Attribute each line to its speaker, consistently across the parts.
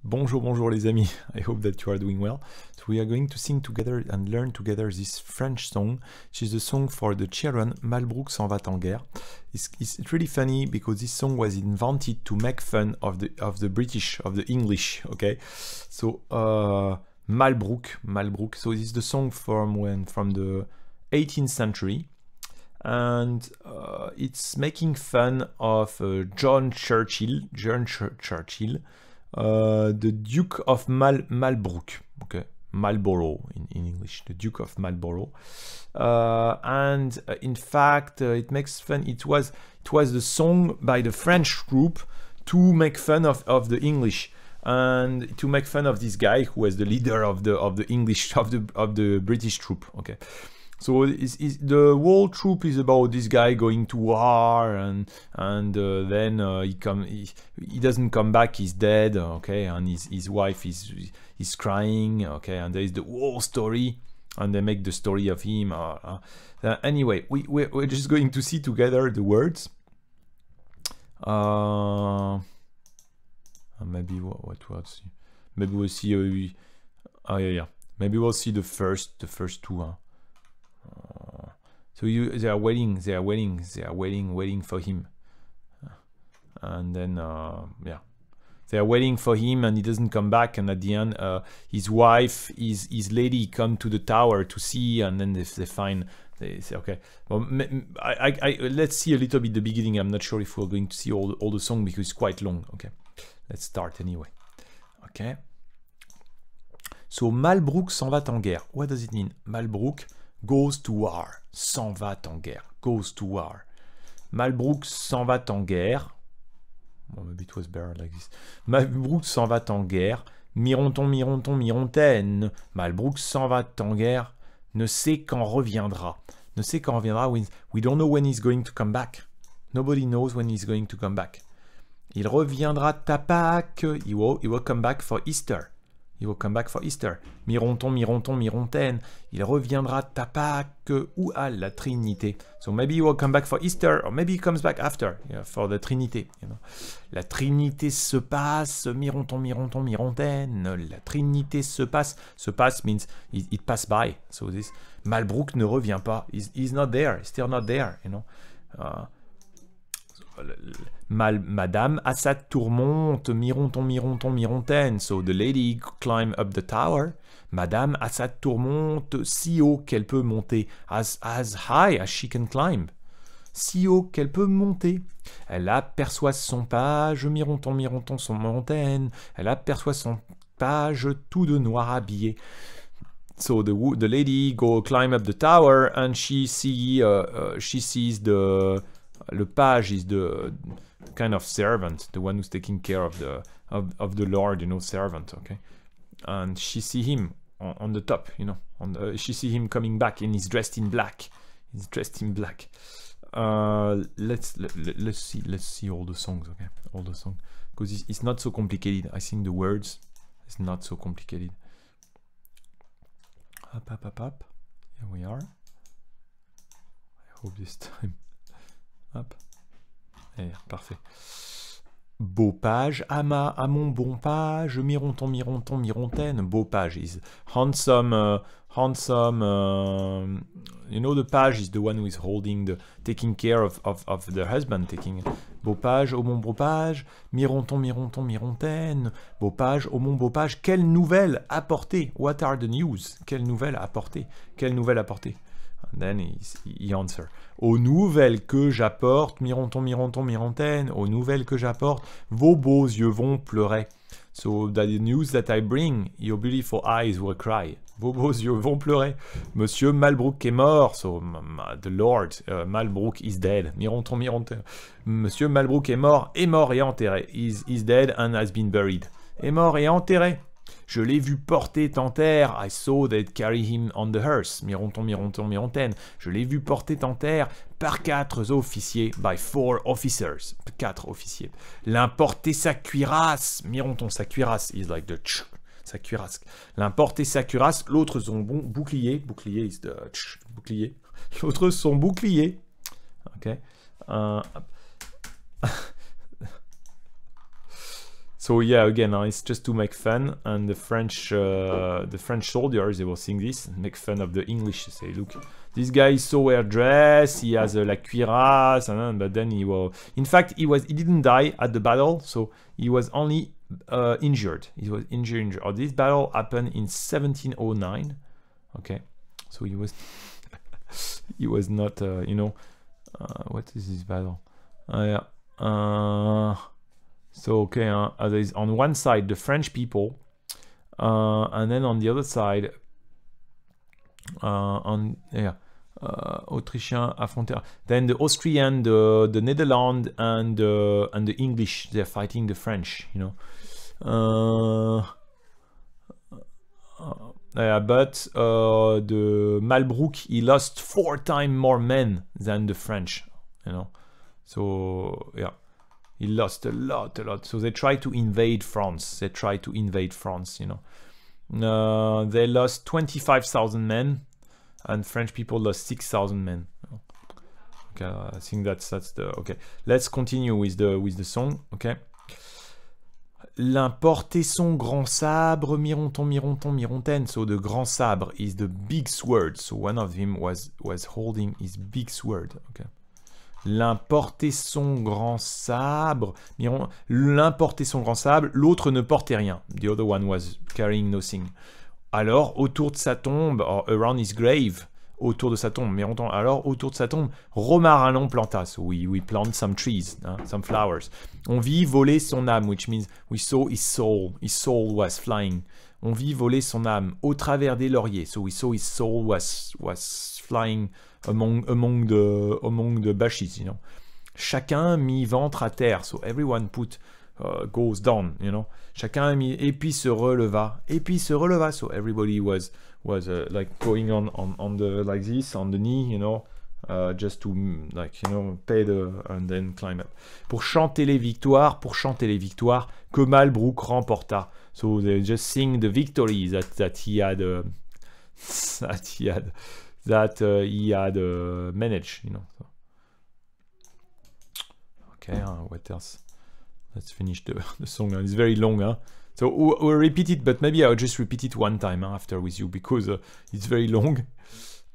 Speaker 1: Bonjour, bonjour les amis. I hope that you are doing well. So we are going to sing together and learn together this French song, which is a song for the children. Malbrook s'en va en guerre. It's really funny because this song was invented to make fun of the British, of the English. Okay, so Malbrook. So this is the song from the 18th century. And it's making fun of John Churchill, the Duke of Marlborough, okay, Marlborough in English, the Duke of Marlborough, and in fact, it makes fun. It was the song by the French group to make fun of the English and to make fun of this guy who was the leader of the English of the British troop. Okay. So the whole troop is about this guy going to war and then he doesn't come back, he's dead, okay, and his wife is crying, okay, and there is the whole story, and they make the story of him. Anyway, we're just going to see together the words. Maybe what words? Maybe we'll see. Yeah. Maybe we'll see the first two. So they are waiting for him, and then yeah, they are waiting for him, and he doesn't come back. And at the end, his wife, his lady, come to the tower to see, and then they find. They say, okay, well, let's see a little bit the beginning. I'm not sure if we're going to see all the song because it's quite long. Okay, let's start anyway. Okay. So Malbrook s'en va en guerre. What does it mean? Malbrook goes to war. S'en va en guerre. Goes to war. Malbrook s'en va en guerre. Well, maybe it was better like this. Malbrook s'en va en guerre. Mirontaine. Malbrook s'en va en guerre. Ne sait quand reviendra. Ne sait quand reviendra. We don't know when he's going to come back. Nobody knows when he's going to come back. Il reviendra à Pâques. He will come back for Easter. He will come back for Easter. Mirontaine. Il reviendra à Pâques ou à la Trinité. So maybe he will come back for Easter, or maybe he comes back after, for the Trinité. You know. La Trinité se passe. Mirontaine. La Trinité se passe. Se passe means it pass by. So this Malbrook ne revient pas. He's not there. He's still not there. You know. Madame Assad tourmente, mirontaine. So the lady climb up the tower. Madame Assad tourmente si haut qu'elle peut monter. As high as she can climb. Si haut qu'elle peut monter. Elle aperçoit son page, mironton son montaine. Elle aperçoit son page tout de noir habillé. So the lady go climb up the tower and she sees le page is the kind of servant, the one who's taking care of the Lord, you know, servant, okay? And she see him on the top, you know, she see him coming back, and he's dressed in black. Let's see all the songs, okay? All the songs, because it's not so complicated. I think the words is not so complicated. Up. Here we are. I hope this time. Hop. Et parfait. Beau page, à mon bon page, mirontaine. Beau page is handsome. You know, the page is the one who is taking care of the husband, beau page, au mon beau page, mirontaine. Beau page, au mon beau page. Quelle nouvelle apporter? What are the news? Quelle nouvelle apporter? And then he answer. Aux nouvelles que j'apporte, mirontaine, aux nouvelles que j'apporte, vos beaux yeux vont pleurer. So that the news that I bring, your beautiful eyes will cry. Vos beaux yeux vont pleurer. Monsieur Malbrook est mort. So the Lord Malbrook is dead. Mirontaine. Monsieur Malbrook est mort et enterré. Is dead and has been buried. Est mort et enterré. Je l'ai vu porter en terre. I saw they carry him on the hearse. Mirontaine. Je l'ai vu porter en terre par 4 officiers. By 4 officers. 4 officiers. L'importer sa cuirasse. Mironton, sa cuirasse is like the sa cuirasse. L'importer sa cuirasse. L'autre son bouclier. Bouclier is the bouclier. L'autre son bouclier. Ok. So yeah, again, it's just to make fun, and the French soldiers, they will sing this and make fun of the English. They say, look, this guy is so well dressed, he has la cuirasse, but then he will. In fact, he didn't die at the battle, so he was only injured. He was injured. Oh, this battle happened in 1709. Okay, so he was he was not, you know, what is this battle? Yeah. So okay, there is on one side the French people, and then on the other side, Autrichiens affrontés. Then the Austrian, the Netherlands, and the English, they're fighting the French. You know. But the Malbrook, he lost 4 times more men than the French. You know. So yeah. He lost a lot. So they tried to invade France. You know. They lost 25,000 men, and French people lost 6,000 men. Okay, I think that's the. Okay, let's continue with the song. Okay. L'importer son grand sabre, mironton, mironton, mirontaine. So the grand sabre is the big sword. So one of them was holding his big sword. Okay. L'importer son grand sabre. L'importer son grand sabre. L'autre ne portait rien. The other one was carrying nothing. Alors, autour de sa tombe, or around his grave, autour de sa tombe, alors, autour de sa tombe, Romarin l'on planta. So we plant some trees, some flowers. On vit voler son âme, which means we saw his soul. His soul was flying. On vit voler son âme au travers des lauriers. So we saw his soul was flying among the bushes, you know. Chacun mit ventre à terre, so everyone goes down, you know. Chacun mit, et puis se releva, so everybody was like going on the like this on the knee, you know, just to like, you know, pay and then climb up. Pour chanter les victoires, que Malbrook remporta. So they just sing the victories that he had managed, you know. So. Okay, what else? Let's finish the song. It's very long, huh? So we'll repeat it, but maybe I'll just repeat it one time after with you, because it's very long.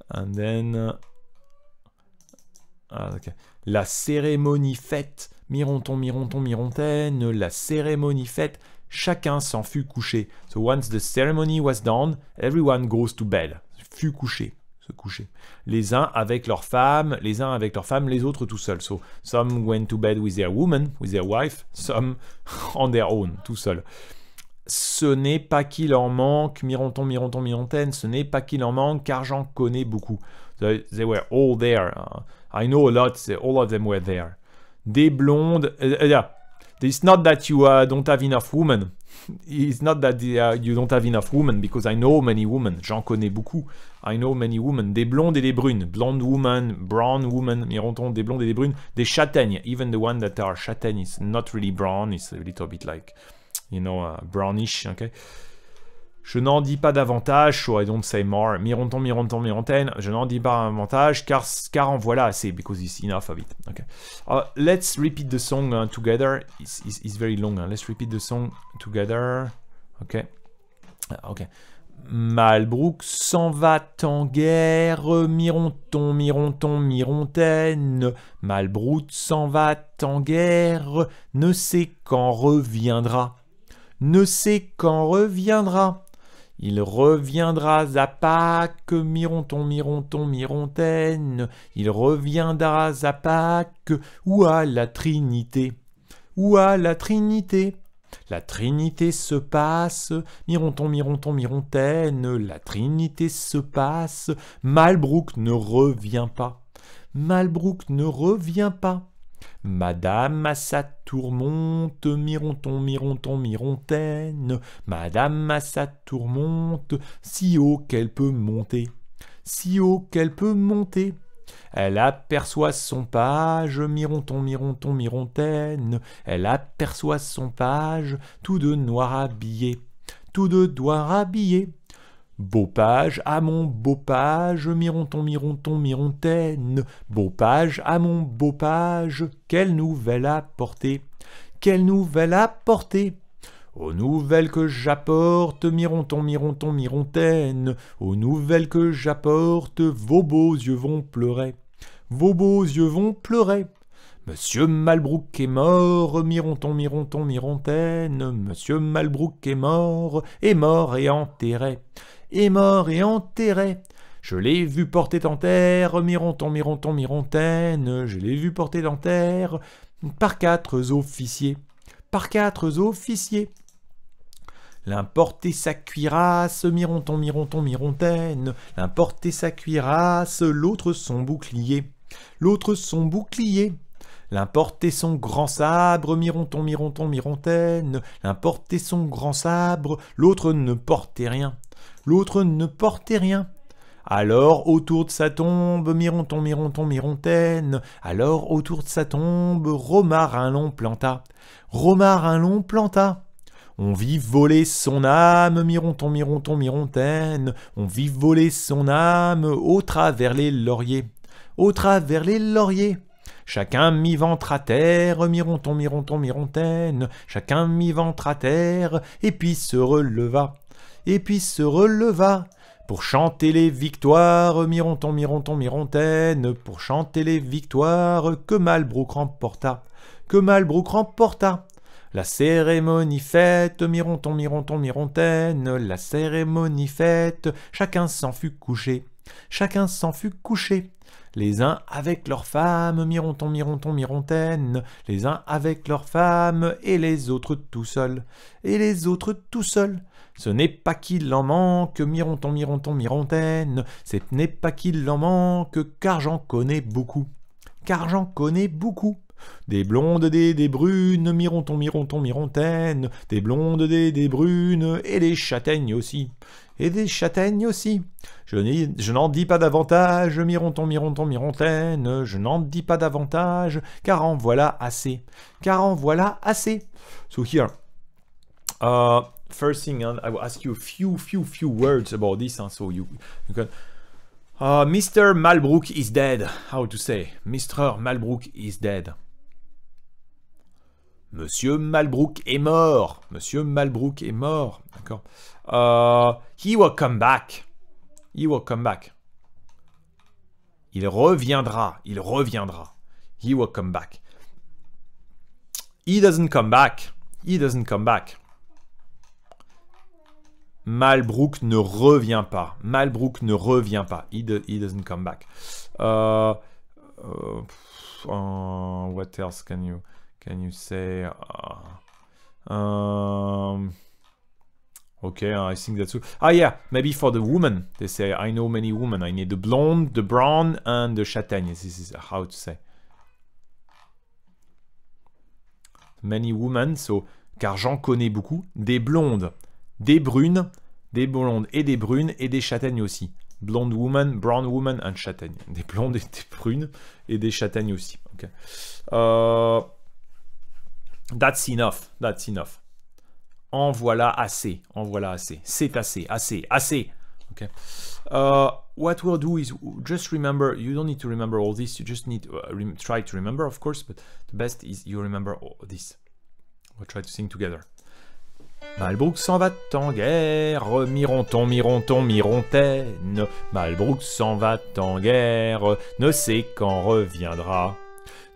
Speaker 1: And then... okay. La cérémonie faite, mironton, mironton, mirontaine, la cérémonie faite, chacun s'en fut couché. So once the ceremony was done, everyone goes to bed. Fut couché. Se coucher. Les uns avec leurs femmes, les autres tout seuls. So some went to bed with their woman, with their wife, some on their own, tout seuls. Ce n'est pas qu'il en manque, mironton, mironton, mirontaine, ce n'est pas qu'il en manque, car j'en connais beaucoup. They were all there. I know a lot, all of them were there. Des blondes, it's not that you don't have enough women. It's not that you don't have enough women, because I know many women. J'en connais beaucoup. I know many women. Des blondes et des brunes. Blonde woman, brown woman, mironton, des blondes et des brunes. Des châtaignes. Even the one that are châtaignes is not really brown. It's a little bit like, you know, brownish, okay? Je n'en dis pas davantage, so I don't say more. Mironton, mironton, mirontaine. Je n'en dis pas davantage, car en voilà assez, because it's enough of it. Okay. Let's repeat the song together. It's very long. Let's repeat the song together. Okay. Okay. Malbrook s'en va en guerre, mironton, mironton, mirontaine. Malbrook s'en va en guerre, ne sait quand reviendra. Ne sait quand reviendra. Il reviendra à Pâques, mironton, mironton, mirontaine. Il reviendra à Pâques ou à la Trinité. Ou à la Trinité. La Trinité se passe, mironton, mironton, mirontaine. La Trinité se passe. Malbrook ne revient pas. Malbrook ne revient pas. Madame à sa tourmente, mironton, mironton, mirontaine. Madame à sa tourmente, si haut qu'elle peut monter. Si haut qu'elle peut monter. Elle aperçoit son page, mironton, mironton, mirontaine. Elle aperçoit son page, tous deux noirs habillés. Tous deux noirs habillés. Beau page, à mon beau page, mironton, mironton, mirontaine. Beau page, à mon beau page, quelle nouvelle apporter. Quelle nouvelle apporter. Aux nouvelles que j'apporte, mironton, mironton, mirontaine, aux nouvelles que j'apporte, vos beaux yeux vont pleurer, vos beaux yeux vont pleurer. Monsieur Malbrook est mort, mironton, mironton, mirontaine, Monsieur Malbrook est mort et enterré, est mort et enterré. Je l'ai vu porter en terre, mironton, mironton, mirontaine, je l'ai vu porter en terre par 4 officiers, par 4 officiers. L'un portait sa cuirasse, mironton, mironton, mirontaine, l'un portait sa cuirasse, l'autre son bouclier, l'autre son bouclier. L'un portait son grand sabre, mironton, mironton, mirontaine, l'un portait son grand sabre, l'autre ne portait rien, l'autre ne portait rien. Alors autour de sa tombe, mironton, mironton, mirontaine, alors autour de sa tombe, Romarin l'on planta, Romarin l'on planta. On vit voler son âme, mironton, mironton, mirontaine, on vit voler son âme au travers les lauriers, au travers les lauriers. Chacun mit ventre à terre, mironton, mironton, mirontaine, chacun mit ventre à terre, et puis se releva, et puis se releva. Pour chanter les victoires, mironton, mironton, mirontaine, pour chanter les victoires que Malbrook remporta, que Malbrook remporta. La cérémonie faite, mironton, mironton, mirontaine, la cérémonie faite, chacun s'en fut couché, chacun s'en fut couché. Les uns avec leurs femmes, mironton, mironton, mirontaine, les uns avec leurs femmes, et les autres tout seuls, et les autres tout seuls. Ce n'est pas qu'il en manque, mironton, mironton, mirontaine, ce n'est pas qu'il en manque, car j'en connais beaucoup, car j'en connais beaucoup. Des blondes, des brunes, mironton, mironton, mirontaine, des blondes, des brunes, et des châtaignes aussi, et des châtaignes aussi. Je n'en dis pas davantage, mironton, mironton, mirontaine, je n'en dis pas davantage, car en voilà assez, car en voilà assez. So here, first thing, I will ask you a few words about this, so you can... Mr. Malbrook is dead. How to say? Mr. Malbrook is dead. Monsieur Malbrook est mort. Monsieur Malbrook est mort. D'accord. He will come back. He will come back. Il reviendra. Il reviendra. He will come back. He doesn't come back. He doesn't come back. Malbrook ne revient pas. Malbrook ne revient pas. He doesn't come back. What else can you say? Okay, I think that's... yeah, maybe for the woman. They say, I know many women. I need the blonde, the brown, and the châtaigne. This is how to say. Many women, so... Car j'en connais beaucoup. Des blondes, des brunes et des brunes et des châtaignes aussi. Blonde woman, brown woman and châtaigne. Des blondes et des brunes et des châtaignes aussi. Okay. That's enough. That's enough. En voilà assez. En voilà assez. C'est assez. Assez. Assez. Okay. What we'll do is just remember. You don't need to remember all this. You just need to try to remember, of course. But the best is you remember all this. We'll try to sing together. Malbrook s'en va en guerre, mironton, mironton, mirontaine. Malbrook s'en va en guerre, ne sait quand reviendra.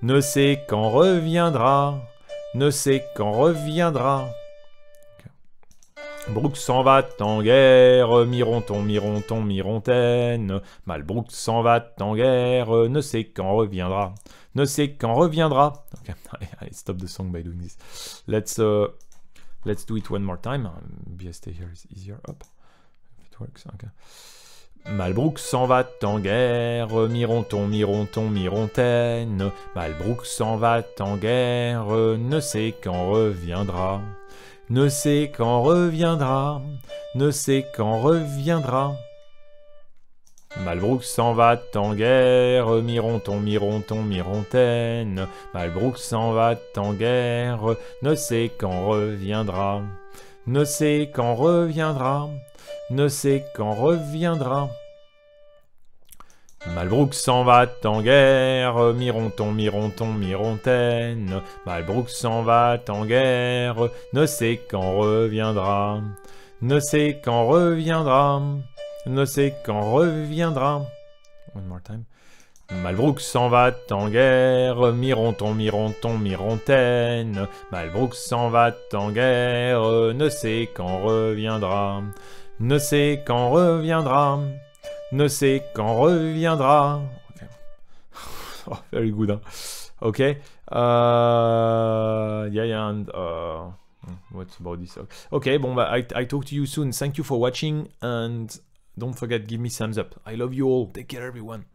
Speaker 1: Ne sait quand reviendra. Ne sait quand reviendra. Malbrook s'en va en guerre, mironton, mironton, mirontaine. Malbrook s'en va en guerre, ne sait quand reviendra. Ne sait quand reviendra. Okay, I stop the song by doing this. Let's do it one more time. Maybe I stay here is easier. Hop, if it works. Okay. Malbrook s'en va en guerre, mironton, mironton, mirontaine. Malbrook s'en va en guerre, ne sait quand reviendra. Ne sait quand reviendra. Ne sait quand reviendra. Malbrook s'en va en guerre, mironton, mironton, mirontaine. Malbrook s'en va en guerre, ne sait quand reviendra. Ne sait quand reviendra. Ne sait quand reviendra. Malbrook s'en va en guerre, Mironton, Mironton, Mirontaine. Malbrook s'en va en guerre, ne sait quand reviendra. Ne sait quand reviendra, ne sait quand reviendra. One more time. Malbrook s'en va en guerre, Mironton, Mironton, Mirontaine. Malbrook s'en va en guerre, ne sait quand reviendra. Ne sait quand reviendra, ne sait quand reviendra. Okay. Oh, very good. Huh? Okay. Yeah, and what's about this? Okay, bon, bah, I talk to you soon. Thank you for watching, and don't forget, give me thumbs up. I love you all. Take care, everyone.